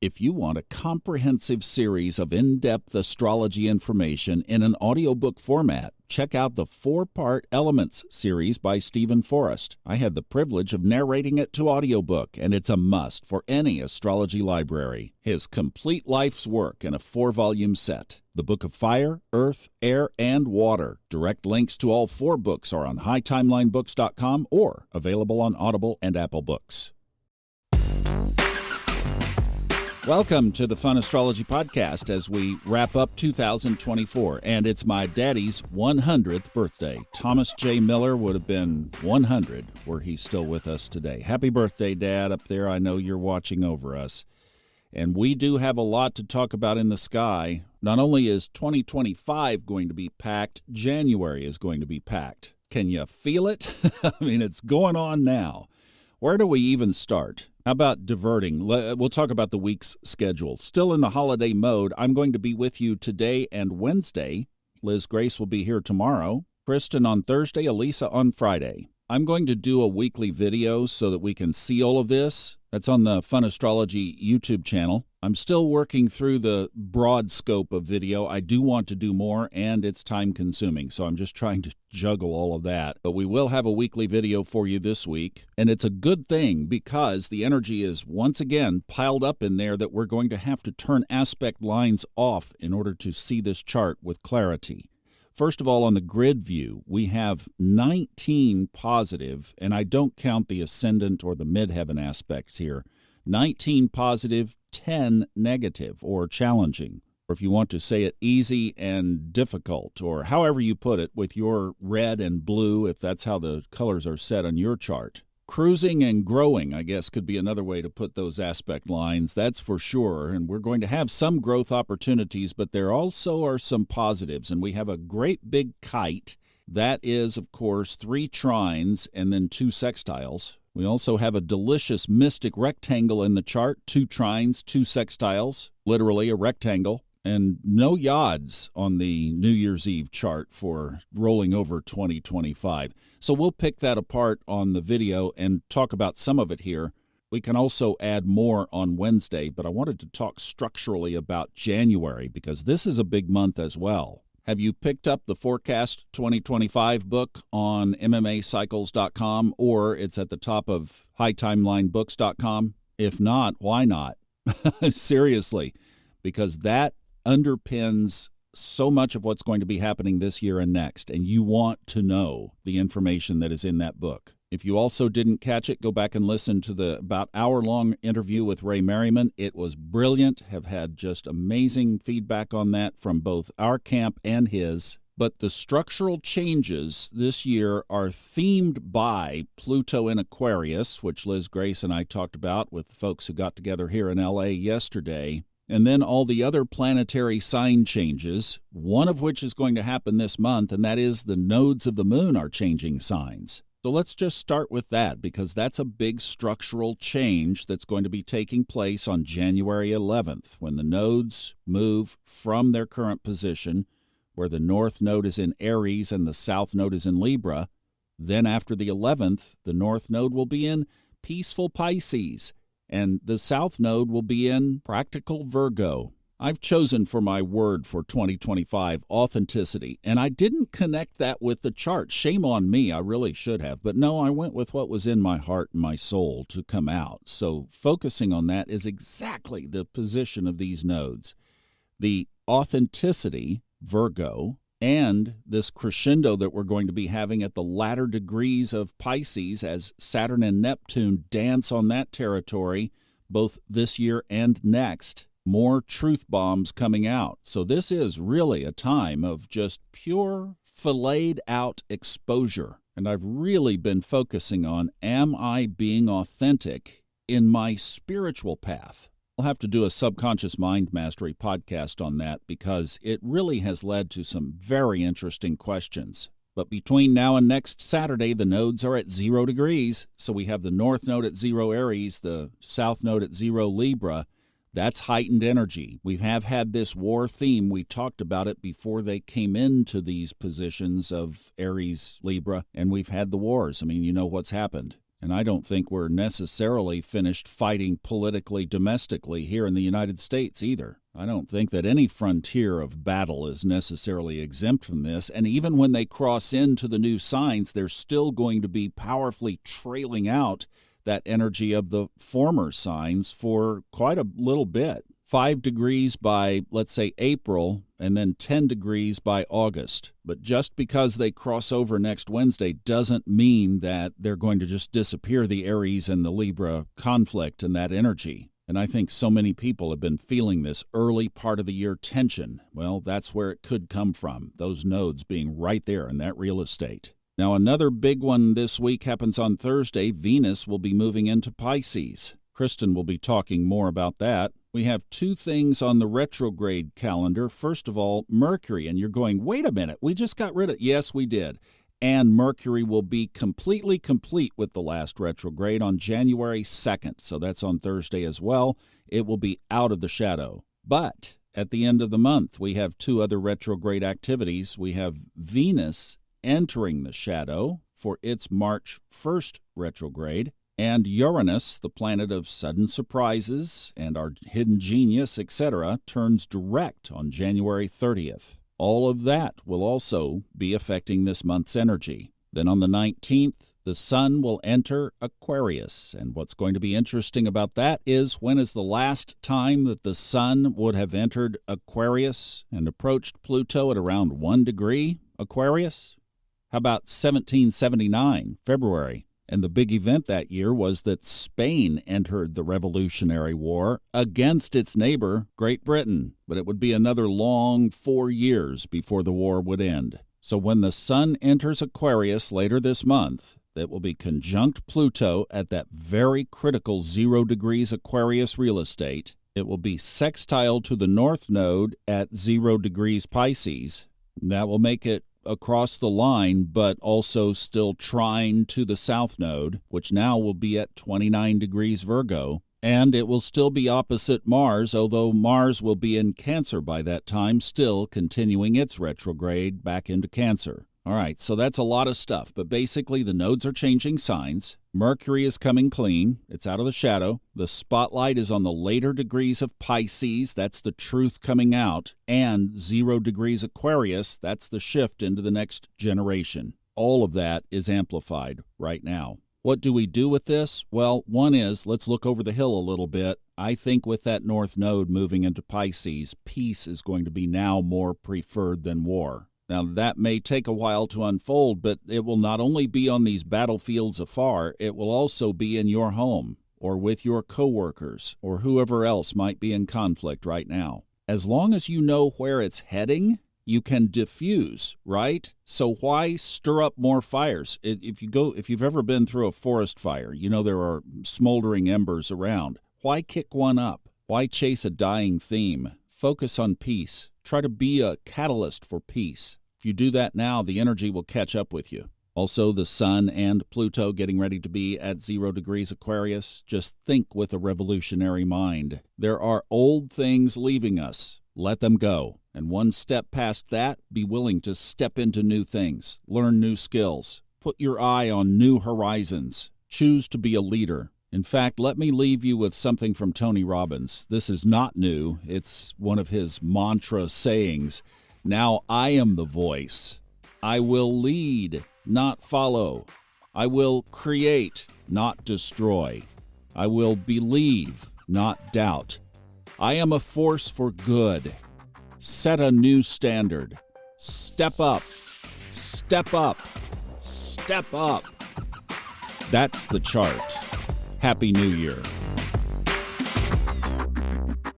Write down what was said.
If you want a comprehensive series of in-depth astrology information in an audiobook format, check out the 4-part Elements series by Stephen Forrest. I had the privilege of narrating it to audiobook, and it's a must for any astrology library. His complete life's work in a 4-volume set. The Book of Fire, Earth, Air, and Water. Direct links to all 4 books are on hightimelinebooks.com or available on Audible and Apple Books. Welcome to the Fun Astrology Podcast as we wrap up 2024, and it's my daddy's 100th birthday. Thomas J. Miller would have been 100 were he still with us today. Happy birthday, Dad, up there. I know you're watching over us. And we do have a lot to talk about in the sky. Not only is 2025 going to be packed, January is going to be packed. Can you feel it? I mean, it's going on now. Where do we even start? How about diverting? We'll talk about the week's schedule. Still in the holiday mode, I'm going to be with you today and Wednesday. Liz Grace will be here tomorrow. Kristin on Thursday, Elisa on Friday. I'm going to do a weekly video so that we can see all of this. That's on the Fun Astrology YouTube channel. I'm still working through the broad scope of video. I do want to do more, and it's time-consuming, so I'm just trying to juggle all of that. But we will have a weekly video for you this week, and it's a good thing because the energy is once again piled up in there that we're going to have to turn aspect lines off in order to see this chart with clarity. First of all, on the grid view, we have 19 positive, and I don't count the ascendant or the midheaven aspects here. 19 positive, 10 negative, or challenging. Or if you want to say it easy and difficult, or however you put it with your red and blue, if that's how the colors are set on your chart. Cruising and growing, I guess, could be another way to put those aspect lines, that's for sure. And we're going to have some growth opportunities, but there also are some positives. And we have a great big kite. That is, of course, 3 trines and then 2 sextiles. We also have a delicious mystic rectangle in the chart, 2 trines, 2 sextiles, literally a rectangle. And no yods on the New Year's Eve chart for rolling over 2025. So we'll pick that apart on the video and talk about some of it here. We can also add more on Wednesday, but I wanted to talk structurally about January because this is a big month as well. Have you picked up the Forecast 2025 book on MMAcycles.com or it's at the top of hightimelinebooks.com? If not, why not? Seriously, because that underpins so much of what's going to be happening this year and next, and you want to know the information that is in that book. If you also didn't catch it, go back and listen to the about hour-long interview with Ray Merriman. It was brilliant. Have had just amazing feedback on that from both our camp and his. But the structural changes this year are themed by Pluto in Aquarius, which Liz Grace and I talked about with the folks who got together here in L.A. yesterday. And then all the other planetary sign changes, one of which is going to happen this month, and that is the nodes of the moon are changing signs. So let's just start with that, because that's a big structural change that's going to be taking place on January 11th, when the nodes move from their current position, where the north node is in Aries and the south node is in Libra. Then after the 11th, the north node will be in peaceful Pisces, and the south node will be in practical Virgo. I've chosen for my word for 2025 authenticity, and I didn't connect that with the chart. Shame on me, I really should have. But no, I went with what was in my heart and my soul to come out. So focusing on that is exactly the position of these nodes. The authenticity, Virgo, and this crescendo that we're going to be having at the latter degrees of Pisces as Saturn and Neptune dance on that territory, both this year and next. More truth bombs coming out. So this is really a time of just pure filleted out exposure. And I've really been focusing on, am I being authentic in my spiritual path? I'll have to do a subconscious mind mastery podcast on that because it really has led to some very interesting questions. But between now and next Saturday, the nodes are at 0 degrees. So we have the north node at 0 Aries, the south node at 0 Libra. That's heightened energy. We have had this war theme. We talked about it before they came into these positions of Aries, Libra, and we've had the wars. I mean, you know what's happened. And I don't think we're necessarily finished fighting politically, domestically here in the United States either. I don't think that any frontier of battle is necessarily exempt from this. And even when they cross into the new signs, they're still going to be powerfully trailing out that energy of the former signs for quite a little bit. 5 degrees by, let's say, April, and then 10 degrees by August. But just because they cross over next Wednesday doesn't mean that they're going to just disappear, the Aries and the Libra conflict and that energy. And I think so many people have been feeling this early part of the year tension. Well, that's where it could come from, those nodes being right there in that real estate. Now, another big one this week happens on Thursday. Venus will be moving into Pisces. Kristin will be talking more about that. We have 2 things on the retrograde calendar. First of all, Mercury, and you're going, wait a minute, we just got rid of it. Yes, we did. And Mercury will be completely complete with the last retrograde on January 2nd. So that's on Thursday as well. It will be out of the shadow. But at the end of the month, we have 2 other retrograde activities. We have Venus entering the shadow for its March 1st retrograde. And Uranus, the planet of sudden surprises and our hidden genius, etc., turns direct on January 30th. All of that will also be affecting this month's energy. Then on the 19th, the Sun will enter Aquarius. And what's going to be interesting about that is, when is the last time that the Sun would have entered Aquarius and approached Pluto at around 1 degree Aquarius? How about 1779, February? And the big event that year was that Spain entered the Revolutionary War against its neighbor, Great Britain. But it would be another long 4 years before the war would end. So when the Sun enters Aquarius later this month, it will be conjunct Pluto at that very critical 0 degrees Aquarius real estate. It will be sextile to the North Node at 0 degrees Pisces. That will make it across the line, but also still trine to the South Node, which now will be at 29 degrees Virgo. And it will still be opposite Mars, although Mars will be in Cancer by that time, still continuing its retrograde back into Cancer. All right, so that's a lot of stuff, but basically the nodes are changing signs. Mercury is coming clean. It's out of the shadow. The spotlight is on the later degrees of Pisces. That's the truth coming out. And 0 degrees Aquarius. That's the shift into the next generation. All of that is amplified right now. What do we do with this? Well, one is, let's look over the hill a little bit. I think with that North Node moving into Pisces, peace is going to be now more preferred than war. Now, that may take a while to unfold, but it will not only be on these battlefields afar, it will also be in your home or with your coworkers or whoever else might be in conflict right now. As long as you know where it's heading, you can diffuse, right? So why stir up more fires? If you've ever been through a forest fire, you know there are smoldering embers around. Why kick one up? Why chase a dying theme? Focus on peace. Try to be a catalyst for peace. If you do that now, the energy will catch up with you. Also, the Sun and Pluto getting ready to be at 0 degrees Aquarius. Just think with a revolutionary mind. There are old things leaving us. Let them go. And one step past that, be willing to step into new things. Learn new skills. Put your eye on new horizons. Choose to be a leader. In fact, let me leave you with something from Tony Robbins. This is not new. It's one of his mantra sayings. Now I am the voice. I will lead, not follow. I will create, not destroy. I will believe, not doubt. I am a force for good. Set a new standard. Step up. Step up. Step up. That's the chart. Happy New Year.